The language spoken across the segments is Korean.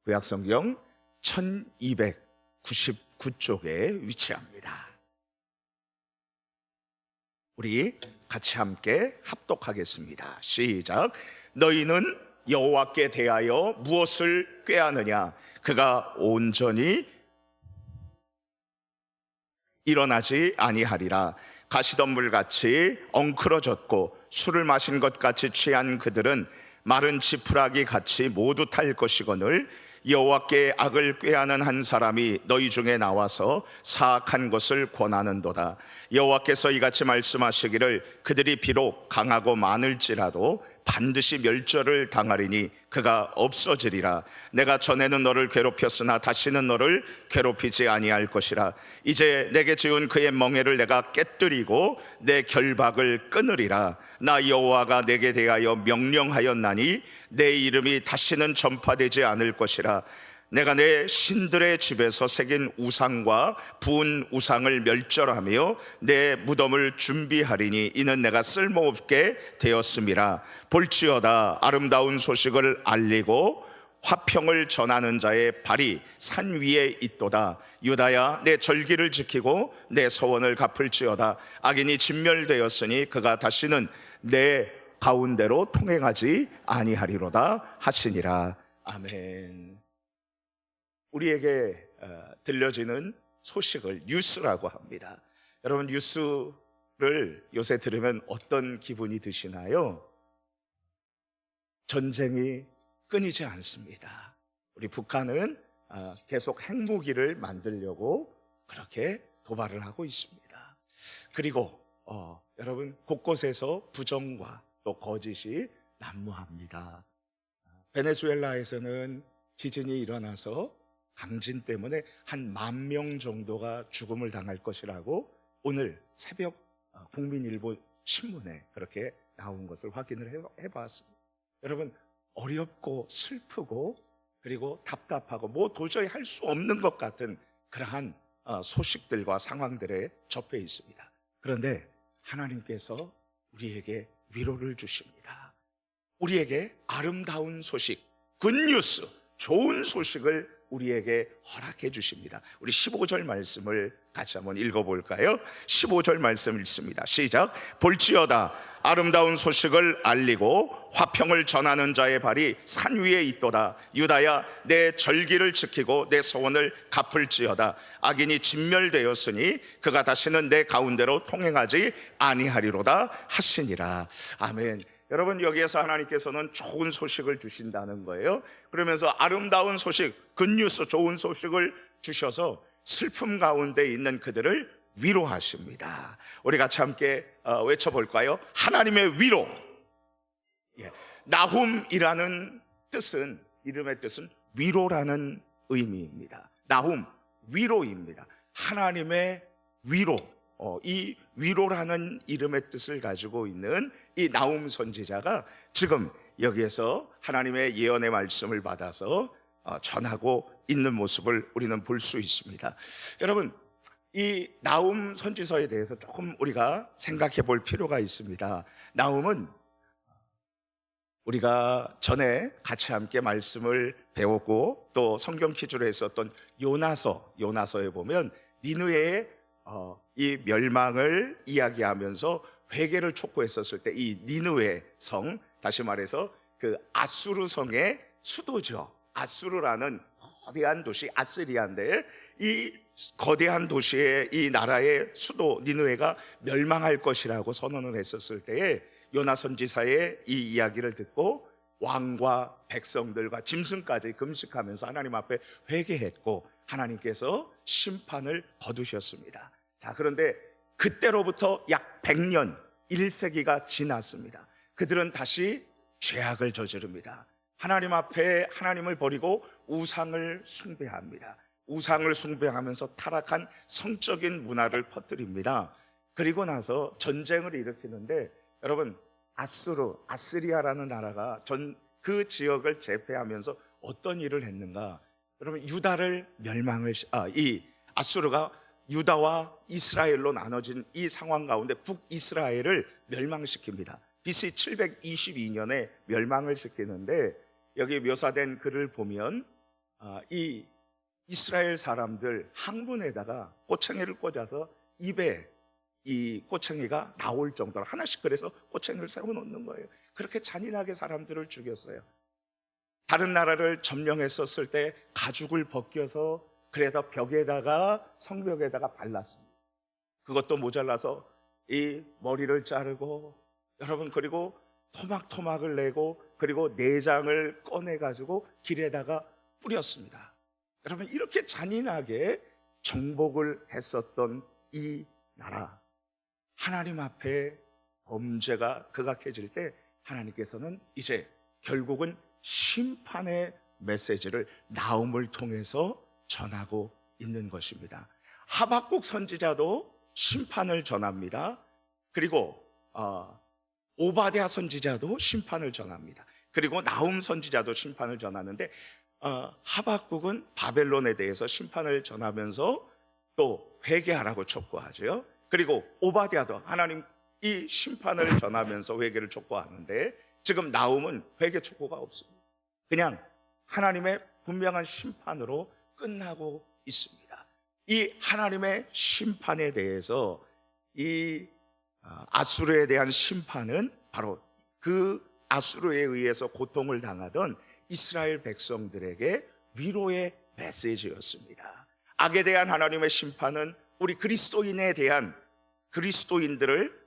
구약성경 1299쪽에 위치합니다. 우리 같이 함께 합독하겠습니다. 시작. 너희는 여호와께 대하여 무엇을 꾀하느냐? 그가 온전히 일어나지 아니하리라. 가시덤불같이 엉클어졌고 술을 마신 것 같이 취한 그들은 마른 지푸라기 같이 모두 탈 것이거늘 여호와께 악을 꾀하는 한 사람이 너희 중에 나와서 사악한 것을 권하는도다. 여호와께서 이같이 말씀하시기를 그들이 비록 강하고 많을지라도 반드시 멸절을 당하리니 그가 없어지리라. 내가 전에는 너를 괴롭혔으나 다시는 너를 괴롭히지 아니할 것이라. 이제 내게 지은 그의 멍에를 내가 깨뜨리고 내 결박을 끊으리라. 나 여호와가 내게 대하여 명령하였나니 내 이름이 다시는 전파되지 않을 것이라. 내가 내 신들의 집에서 새긴 우상과 부은 우상을 멸절하며 내 무덤을 준비하리니 이는 내가 쓸모없게 되었음이라. 볼지어다 아름다운 소식을 알리고 화평을 전하는 자의 발이 산 위에 있도다. 유다야 내 절기를 지키고 내 서원을 갚을지어다. 악인이 진멸되었으니 그가 다시는 내 가운데로 통행하지 아니하리로다 하시니라. 아멘. 우리에게 들려지는 소식을 뉴스라고 합니다. 여러분, 뉴스를 요새 들으면 어떤 기분이 드시나요? 전쟁이 끊이지 않습니다. 우리 북한은 계속 핵무기를 만들려고 그렇게 도발을 하고 있습니다. 그리고 여러분, 곳곳에서 부정과 또 거짓이 난무합니다. 베네수엘라에서는 지진이 일어나서 강진 때문에 한 10,000명 정도가 죽음을 당할 것이라고 오늘 새벽 국민일보 신문에 그렇게 나온 것을 확인을 해봤습니다. 여러분, 어렵고 슬프고 그리고 답답하고 뭐 도저히 할 수 없는 것 같은 그러한 소식들과 상황들에 접해 있습니다. 그런데 하나님께서 우리에게 위로를 주십니다. 우리에게 아름다운 소식, 굿뉴스, 좋은 소식을 우리에게 허락해 주십니다. 우리 15절 말씀을 같이 한번 읽어볼까요? 15절 말씀 읽습니다. 시작. 볼지어다 아름다운 소식을 알리고 화평을 전하는 자의 발이 산 위에 있도다. 유다야 내 절기를 지키고 내 소원을 갚을지어다. 악인이 진멸되었으니 그가 다시는 내 가운데로 통행하지 아니하리로다 하시니라. 아멘. 여러분, 여기에서 하나님께서는 좋은 소식을 주신다는 거예요. 그러면서 아름다운 소식, 굿뉴스, 좋은 소식을 주셔서 슬픔 가운데 있는 그들을 위로하십니다. 우리 같이 함께 외쳐볼까요? 하나님의 위로. 나훔이라는 뜻은, 이름의 뜻은 위로라는 의미입니다. 나훔, 위로입니다. 하나님의 위로. 이 위로라는 이름의 뜻을 가지고 있는 이 나훔 선지자가 지금 여기에서 하나님의 예언의 말씀을 받아서 전하고 있는 모습을 우리는 볼 수 있습니다. 여러분, 이 나훔 선지서에 대해서 조금 우리가 생각해 볼 필요가 있습니다. 나훔은 우리가 전에 같이 함께 말씀을 배웠고 또 성경 퀴즈로 했었던 요나서에 보면 니느웨의 이 멸망을 이야기하면서 회개를 촉구했었을 때 이 니느웨 성, 다시 말해서 그 아수르 성의 수도죠. 아수르라는 거대한 도시 아스리아인데 이 거대한 도시의 이 나라의 수도 니느웨가 멸망할 것이라고 선언을 했었을 때에 요나 선지사의 이 이야기를 듣고 왕과 백성들과 짐승까지 금식하면서 하나님 앞에 회개했고 하나님께서 심판을 거두셨습니다. 자, 그런데 그때로부터 약 100년, 1세기가 지났습니다. 그들은 다시 죄악을 저지릅니다. 하나님 앞에 하나님을 버리고 우상을 숭배합니다. 우상을 숭배하면서 타락한 성적인 문화를 퍼뜨립니다. 그리고 나서 전쟁을 일으키는데 여러분, 아스리아라는 나라가 그 지역을 제패하면서 어떤 일을 했는가? 여러분, 이 아수르가 유다와 이스라엘로 나눠진 이 상황 가운데 북이스라엘을 멸망시킵니다. BC 722년에 멸망을 시키는데 여기 묘사된 글을 보면 이 이스라엘 사람들 항문에다가 꼬챙이를 꽂아서 입에 이 꼬챙이가 나올 정도로 하나씩 그래서 꼬챙이를 세워놓는 거예요. 그렇게 잔인하게 사람들을 죽였어요. 다른 나라를 점령했었을 때 가죽을 벗겨서 그래서 벽에다가 성벽에다가 발랐습니다. 그것도 모자라서 이 머리를 자르고 여러분 그리고 토막토막을 내고 그리고 내장을 꺼내가지고 길에다가 뿌렸습니다. 여러분 이렇게 잔인하게 정복을 했었던 이 나라, 하나님 앞에 범죄가 극악해질 때 하나님께서는 이제 결국은 심판의 메시지를 나훔을 통해서 전하고 있는 것입니다. 하박국 선지자도 심판을 전합니다. 그리고 오바댜 선지자도 심판을 전합니다. 그리고 나훔 선지자도 심판을 전하는데 하박국은 바벨론에 대해서 심판을 전하면서 또 회개하라고 촉구하죠. 그리고 오바댜도 하나님 이 심판을 전하면서 회개를 촉구하는데 지금 나훔은 회개 촉구가 없습니다. 그냥 하나님의 분명한 심판으로 끝나고 있습니다. 이 하나님의 심판에 대해서 이 아수르에 대한 심판은 바로 그 아수르에 의해서 고통을 당하던 이스라엘 백성들에게 위로의 메시지였습니다. 악에 대한 하나님의 심판은 우리 그리스도인에 대한 그리스도인들을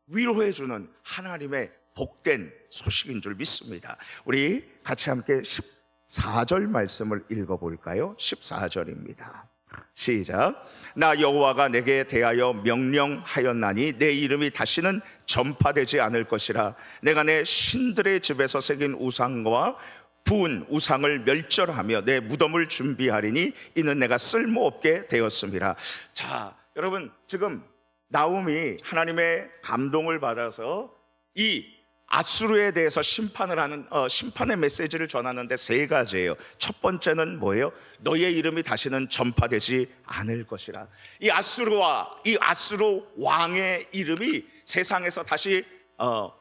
위로해주는 하나님의 복된 소식인 줄 믿습니다. 우리 같이 함께 14절 말씀을 읽어볼까요? 14절입니다. 시작. 나 여호와가 내게 대하여 명령하였나니 내 이름이 다시는 전파되지 않을 것이라. 내가 내 신들의 집에서 새긴 우상과 부은 우상을 멸절하며 내 무덤을 준비하리니 이는 내가 쓸모없게 되었음이라. 자, 여러분 지금 나훔이 하나님의 감동을 받아서 이 아수르에 대해서 심판을 하는 심판의 메시지를 전하는데 세 가지예요. 첫 번째는 뭐예요? 너의 이름이 다시는 전파되지 않을 것이라. 이 아수르와 이 아수르 왕의 이름이 세상에서 다시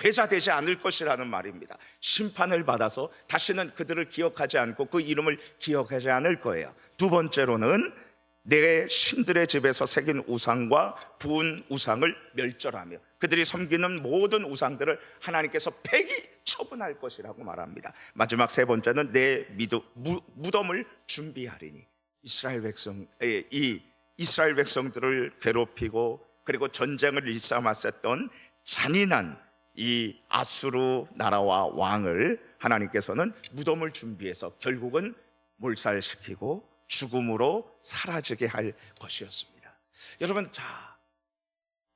회자되지 않을 것이라는 말입니다. 심판을 받아서 다시는 그들을 기억하지 않고 그 이름을 기억하지 않을 거예요. 두 번째로는 내 신들의 집에서 새긴 우상과 부은 우상을 멸절하며 그들이 섬기는 모든 우상들을 하나님께서 폐기 처분할 것이라고 말합니다. 마지막 세 번째는 내 무덤을 준비하리니 이스라엘 백성들을 괴롭히고 그리고 전쟁을 일삼았었던 잔인한 이 아수르 나라와 왕을 하나님께서는 무덤을 준비해서 결국은 몰살시키고 죽음으로 사라지게 할 것이었습니다. 여러분, 자,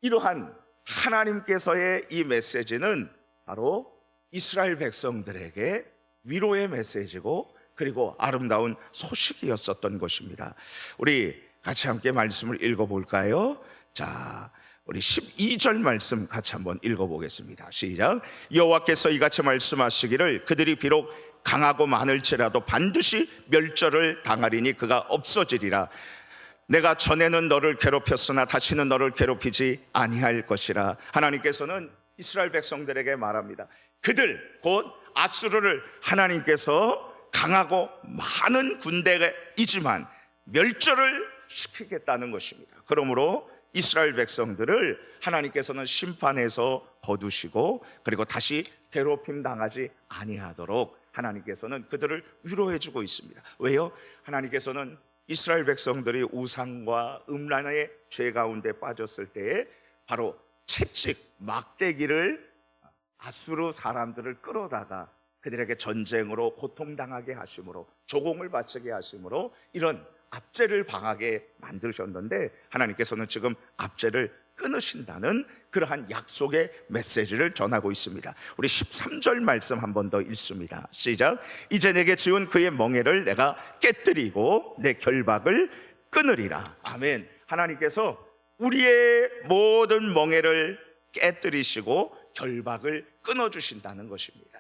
이러한 하나님께서의 이 메시지는 바로 이스라엘 백성들에게 위로의 메시지고 그리고 아름다운 소식이었었던 것입니다. 우리 같이 함께 말씀을 읽어볼까요? 자, 우리 12절 말씀 같이 한번 읽어보겠습니다. 시작. 여호와께서 이같이 말씀하시기를 그들이 비록 강하고 많을지라도 반드시 멸절을 당하리니 그가 없어지리라. 내가 전에는 너를 괴롭혔으나 다시는 너를 괴롭히지 아니할 것이라. 하나님께서는 이스라엘 백성들에게 말합니다. 그들 곧 아수르를 하나님께서 강하고 많은 군대이지만 멸절을 시키겠다는 것입니다. 그러므로 이스라엘 백성들을 하나님께서는 심판에서 거두시고 그리고 다시 괴롭힘 당하지 아니하도록 하나님께서는 그들을 위로해주고 있습니다. 왜요? 하나님께서는 이스라엘 백성들이 우상과 음란의 죄 가운데 빠졌을 때에 바로 채찍, 막대기를 아수르 사람들을 끌어다가 그들에게 전쟁으로 고통당하게 하심으로 조공을 바치게 하심으로 이런 압제를 당하게 만드셨는데 하나님께서는 지금 압제를 끊으신다는 그러한 약속의 메시지를 전하고 있습니다. 우리 13절 말씀 한 번 더 읽습니다. 시작. 이제 내게 지은 그의 멍에를 내가 깨뜨리고 내 결박을 끊으리라. 아멘. 하나님께서 우리의 모든 멍에를 깨뜨리시고 결박을 끊어주신다는 것입니다.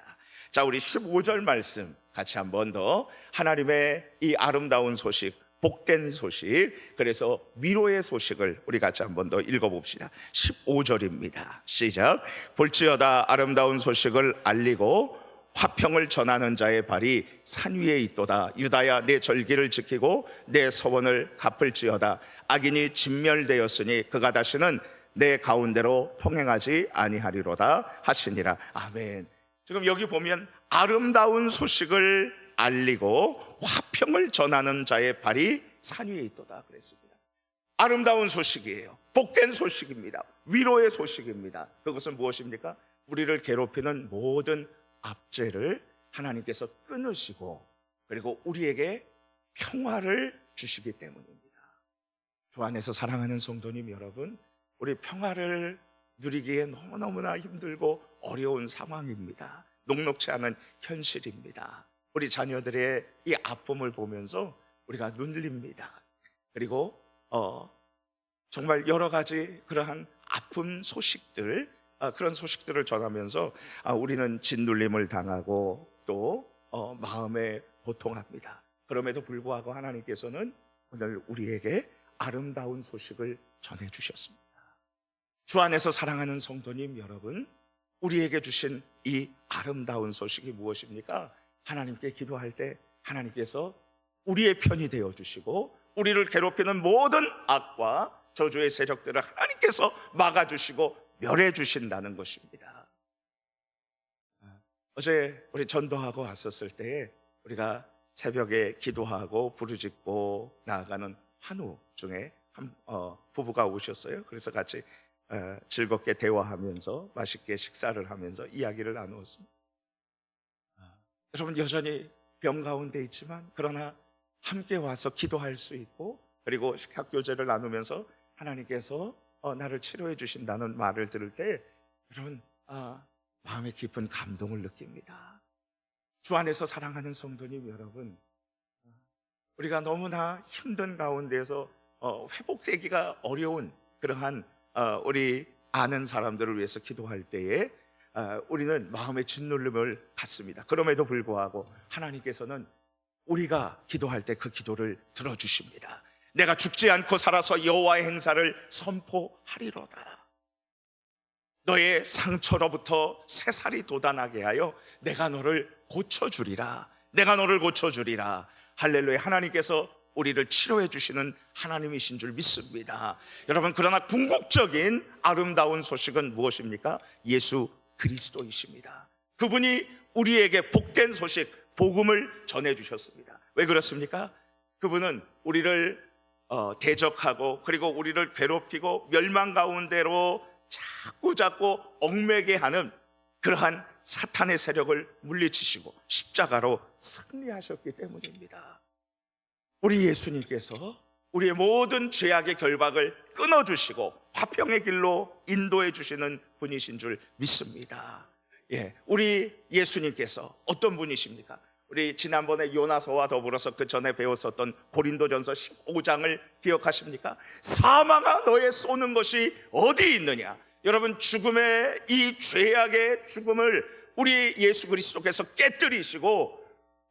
자, 우리 15절 말씀 같이 한 번 더 하나님의 이 아름다운 소식, 복된 소식, 그래서 위로의 소식을 우리 같이 한 번 더 읽어봅시다. 15절입니다. 시작. 볼지어다 아름다운 소식을 알리고 화평을 전하는 자의 발이 산 위에 있도다. 유다야, 내 절기를 지키고 내 서원을 갚을지어다. 악인이 진멸되었으니 그가 다시는 내 가운데로 통행하지 아니하리로다 하시니라. 아멘. 지금 여기 보면 아름다운 소식을 알리고 화평을 전하는 자의 발이 산 위에 있도다 그랬습니다. 아름다운 소식이에요. 복된 소식입니다. 위로의 소식입니다. 그것은 무엇입니까? 우리를 괴롭히는 모든 압제를 하나님께서 끊으시고 그리고 우리에게 평화를 주시기 때문입니다. 주 안에서 사랑하는 성도님 여러분, 우리 평화를 누리기에 너무너무나 힘들고 어려운 상황입니다. 녹록지 않은 현실입니다. 우리 자녀들의 이 아픔을 보면서 우리가 눌립니다. 그리고 정말 여러 가지 그러한 아픈 소식들, 그런 소식들을 전하면서 우리는 짓눌림을 당하고 또 마음에 고통합니다. 그럼에도 불구하고 하나님께서는 오늘 우리에게 아름다운 소식을 전해주셨습니다. 주 안에서 사랑하는 성도님 여러분, 우리에게 주신 이 아름다운 소식이 무엇입니까? 하나님께 기도할 때 하나님께서 우리의 편이 되어주시고 우리를 괴롭히는 모든 악과 저주의 세력들을 하나님께서 막아주시고 멸해주신다는 것입니다. 어제 우리 전도하고 왔었을 때 우리가 새벽에 기도하고 부르짖고 나아가는 한우 중에 한 부부가 오셨어요. 그래서 같이 즐겁게 대화하면서 맛있게 식사를 하면서 이야기를 나누었습니다. 여러분, 여전히 병 가운데 있지만 그러나 함께 와서 기도할 수 있고 그리고 식사교제를 나누면서 하나님께서 나를 치료해 주신다는 말을 들을 때 여러분 마음에 깊은 감동을 느낍니다. 주 안에서 사랑하는 성도님 여러분, 우리가 너무나 힘든 가운데서 회복되기가 어려운 그러한 우리 아는 사람들을 위해서 기도할 때에 우리는 마음의 짓눌림을 갖습니다. 그럼에도 불구하고 하나님께서는 우리가 기도할 때 그 기도를 들어주십니다. 내가 죽지 않고 살아서 여호와의 행사를 선포하리로다. 너의 상처로부터 새살이 돋아나게 하여 내가 너를 고쳐주리라. 내가 너를 고쳐주리라. 할렐루야. 하나님께서 우리를 치료해 주시는 하나님이신 줄 믿습니다. 여러분, 그러나 궁극적인 아름다운 소식은 무엇입니까? 예수 그리스도이십니다. 그분이 우리에게 복된 소식, 복음을 전해주셨습니다. 왜 그렇습니까? 그분은 우리를 대적하고 그리고 우리를 괴롭히고 멸망 가운데로 자꾸 얽매게 하는 그러한 사탄의 세력을 물리치시고 십자가로 승리하셨기 때문입니다. 우리 예수님께서 우리의 모든 죄악의 결박을 끊어주시고 화평의 길로 인도해 주시는 분이신 줄 믿습니다. 우리 예수님께서 어떤 분이십니까? 우리 지난번에 요나서와 더불어서 그 전에 배웠었던 고린도전서 15장을 기억하십니까? 사망아, 너의 쏘는 것이 어디 있느냐? 여러분, 죽음의 이 죄악의 죽음을 우리 예수 그리스도께서 깨뜨리시고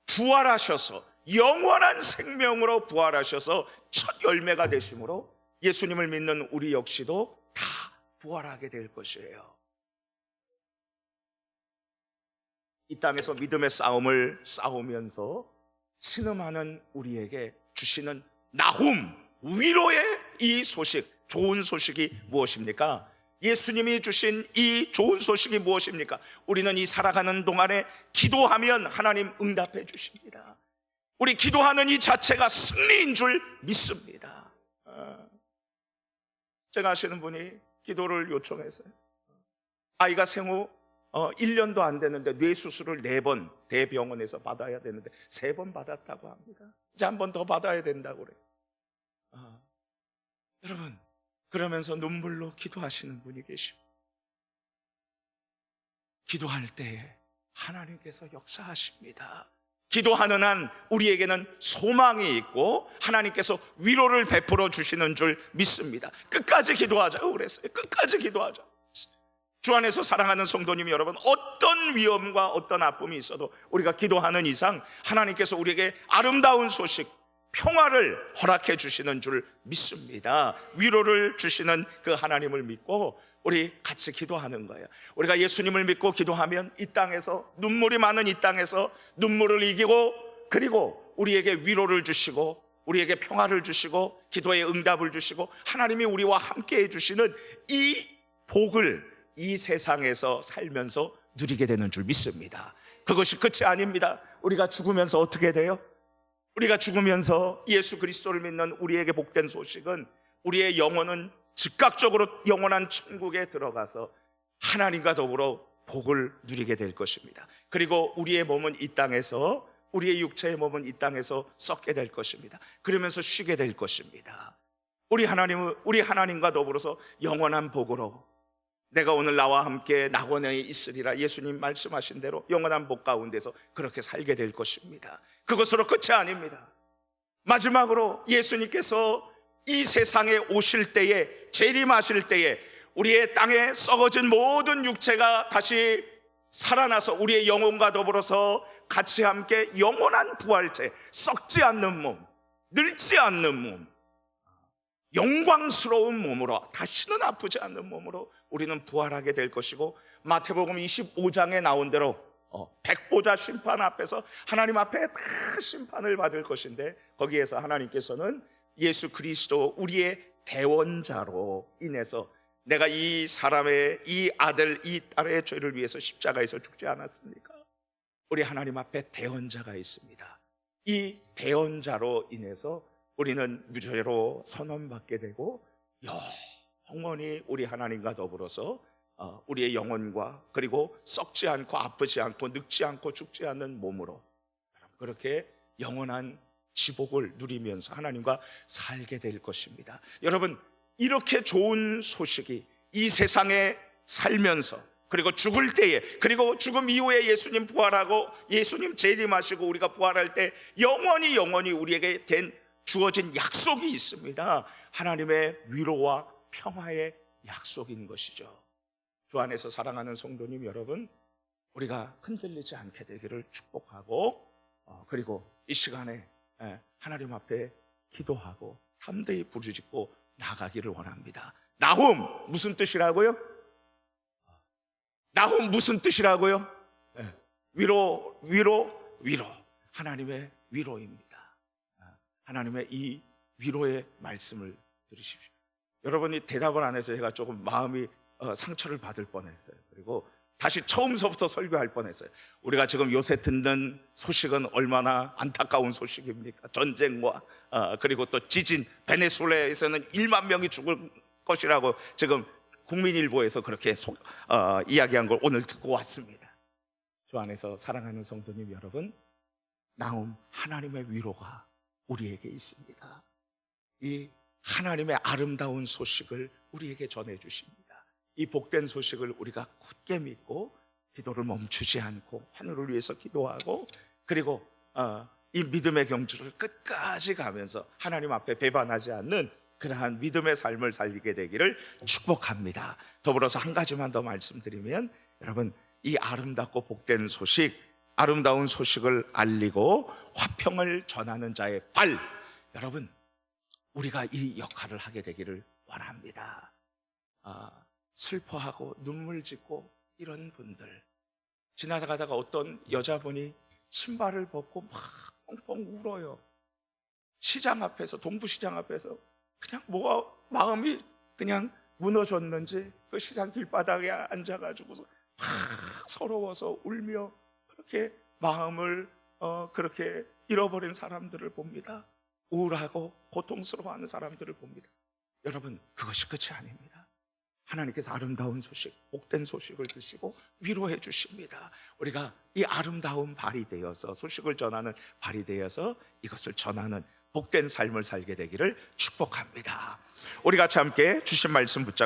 부활하셔서 영원한 생명으로 부활하셔서 첫 열매가 되심으로 예수님을 믿는 우리 역시도 다 부활하게 될 것이에요. 이 땅에서 믿음의 싸움을 싸우면서 신음하는 우리에게 주시는 나훔, 위로의 이 소식, 좋은 소식이 무엇입니까? 예수님이 주신 이 좋은 소식이 무엇입니까? 우리는 이 살아가는 동안에 기도하면 하나님 응답해 주십니다. 우리 기도하는 이 자체가 승리인 줄 믿습니다. 제가 아시는 분이 기도를 요청했어요. 아이가 생후 1년도 안 됐는데 뇌수술을 4번 대병원에서 받아야 되는데 3번 받았다고 합니다. 이제 한 번 더 받아야 된다고 그래요. 여러분, 그러면서 눈물로 기도하시는 분이 계시고 기도할 때에 하나님께서 역사하십니다. 기도하는 한 우리에게는 소망이 있고 하나님께서 위로를 베풀어 주시는 줄 믿습니다. 끝까지 기도하자고 그랬어요. 끝까지 기도하자. 주 안에서 사랑하는 성도님 여러분, 어떤 위험과 어떤 아픔이 있어도 우리가 기도하는 이상 하나님께서 우리에게 아름다운 소식, 평화를 허락해 주시는 줄 믿습니다. 위로를 주시는 그 하나님을 믿고 우리 같이 기도하는 거예요. 우리가 예수님을 믿고 기도하면 이 땅에서, 눈물이 많은 이 땅에서 눈물을 이기고, 그리고 우리에게 위로를 주시고 우리에게 평화를 주시고 기도의 응답을 주시고 하나님이 우리와 함께 해주시는 이 복을 이 세상에서 살면서 누리게 되는 줄 믿습니다. 그것이 끝이 아닙니다. 우리가 죽으면서 어떻게 돼요? 우리가 죽으면서 예수 그리스도를 믿는 우리에게 복된 소식은 우리의 영혼은 즉각적으로 영원한 천국에 들어가서 하나님과 더불어 복을 누리게 될 것입니다. 그리고 우리의 몸은 이 땅에서, 우리의 육체의 몸은 이 땅에서 썩게 될 것입니다. 그러면서 쉬게 될 것입니다. 우리 하나님과 더불어서 영원한 복으로, 내가 오늘 나와 함께 낙원에 있으리라 예수님 말씀하신 대로 영원한 복 가운데서 그렇게 살게 될 것입니다. 그것으로 끝이 아닙니다. 마지막으로 예수님께서 이 세상에 오실 때에, 재림하실 때에 우리의 땅에 썩어진 모든 육체가 다시 살아나서 우리의 영혼과 더불어서 같이 함께 영원한 부활체, 썩지 않는 몸, 늙지 않는 몸, 영광스러운 몸으로, 다시는 아프지 않는 몸으로 우리는 부활하게 될 것이고, 마태복음 25장에 나온 대로 백보자 심판 앞에서 하나님 앞에 다 심판을 받을 것인데, 거기에서 하나님께서는 예수 그리스도 우리의 대원자로 인해서 내가 이 사람의, 이 아들, 이 딸의 죄를 위해서 십자가에서 죽지 않았습니까? 우리 하나님 앞에 대언자가 있습니다. 이 대언자로 인해서 우리는 무죄로 선언받게 되고 영원히 우리 하나님과 더불어서 우리의 영혼과, 그리고 썩지 않고 아프지 않고 늙지 않고 죽지 않는 몸으로 그렇게 영원한 지복을 누리면서 하나님과 살게 될 것입니다. 여러분, 이렇게 좋은 소식이 이 세상에 살면서, 그리고 죽을 때에, 그리고 죽음 이후에 예수님 부활하고 예수님 재림하시고 우리가 부활할 때 영원히 우리에게 주어진 약속이 있습니다. 하나님의 위로와 평화의 약속인 것이죠. 주 안에서 사랑하는 성도님 여러분, 우리가 흔들리지 않게 되기를 축복하고, 그리고 이 시간에 하나님 앞에 기도하고 담대히 부르짖고 나가기를 원합니다. 나훔, 무슨 뜻이라고요? 나훔 무슨 뜻이라고요? 위로. 하나님의 위로입니다. 하나님의 이 위로의 말씀을 들으십시오. 여러분이 대답을 안 해서 제가 조금 마음이 상처를 받을 뻔했어요. 그리고 다시 처음서부터 설교할 뻔했어요. 우리가 지금 요새 듣는 소식은 얼마나 안타까운 소식입니까? 전쟁과 그리고 또 지진, 베네수엘에서는 1만 명이 죽을 것이라고 지금 국민일보에서 그렇게 이야기한 걸 오늘 듣고 왔습니다. 주 안에서 사랑하는 성도님 여러분, 나훔, 하나님의 위로가 우리에게 있습니다. 이 하나님의 아름다운 소식을 우리에게 전해주십니다. 이 복된 소식을 우리가 굳게 믿고 기도를 멈추지 않고 하늘을 위해서 기도하고, 그리고 이 믿음의 경주를 끝까지 가면서 하나님 앞에 배반하지 않는 그러한 믿음의 삶을 살게 되기를 축복합니다. 더불어서 한 가지만 더 말씀드리면, 여러분, 이 아름답고 복된 소식, 아름다운 소식을 알리고 화평을 전하는 자의 발, 여러분, 우리가 이 역할을 하게 되기를 원합니다. 슬퍼하고 눈물 짓고 이런 분들, 지나가다가 어떤 여자분이 신발을 벗고 막 뻥뻥 울어요. 시장 앞에서, 동부시장 앞에서 그냥 뭐가 마음이 그냥 무너졌는지 그 시장 길바닥에 앉아가지고서 막 서러워서 울며 그렇게 마음을 그렇게 잃어버린 사람들을 봅니다. 우울하고 고통스러워하는 사람들을 봅니다. 여러분, 그것이 끝이 아닙니다. 하나님께서 아름다운 소식, 복된 소식을 주시고 위로해 주십니다. 우리가 이 아름다운 발이 되어서, 소식을 전하는 발이 되어서 이것을 전하는 복된 삶을 살게 되기를 축복합니다. 우리 같이 함께 주신 말씀 붙잡고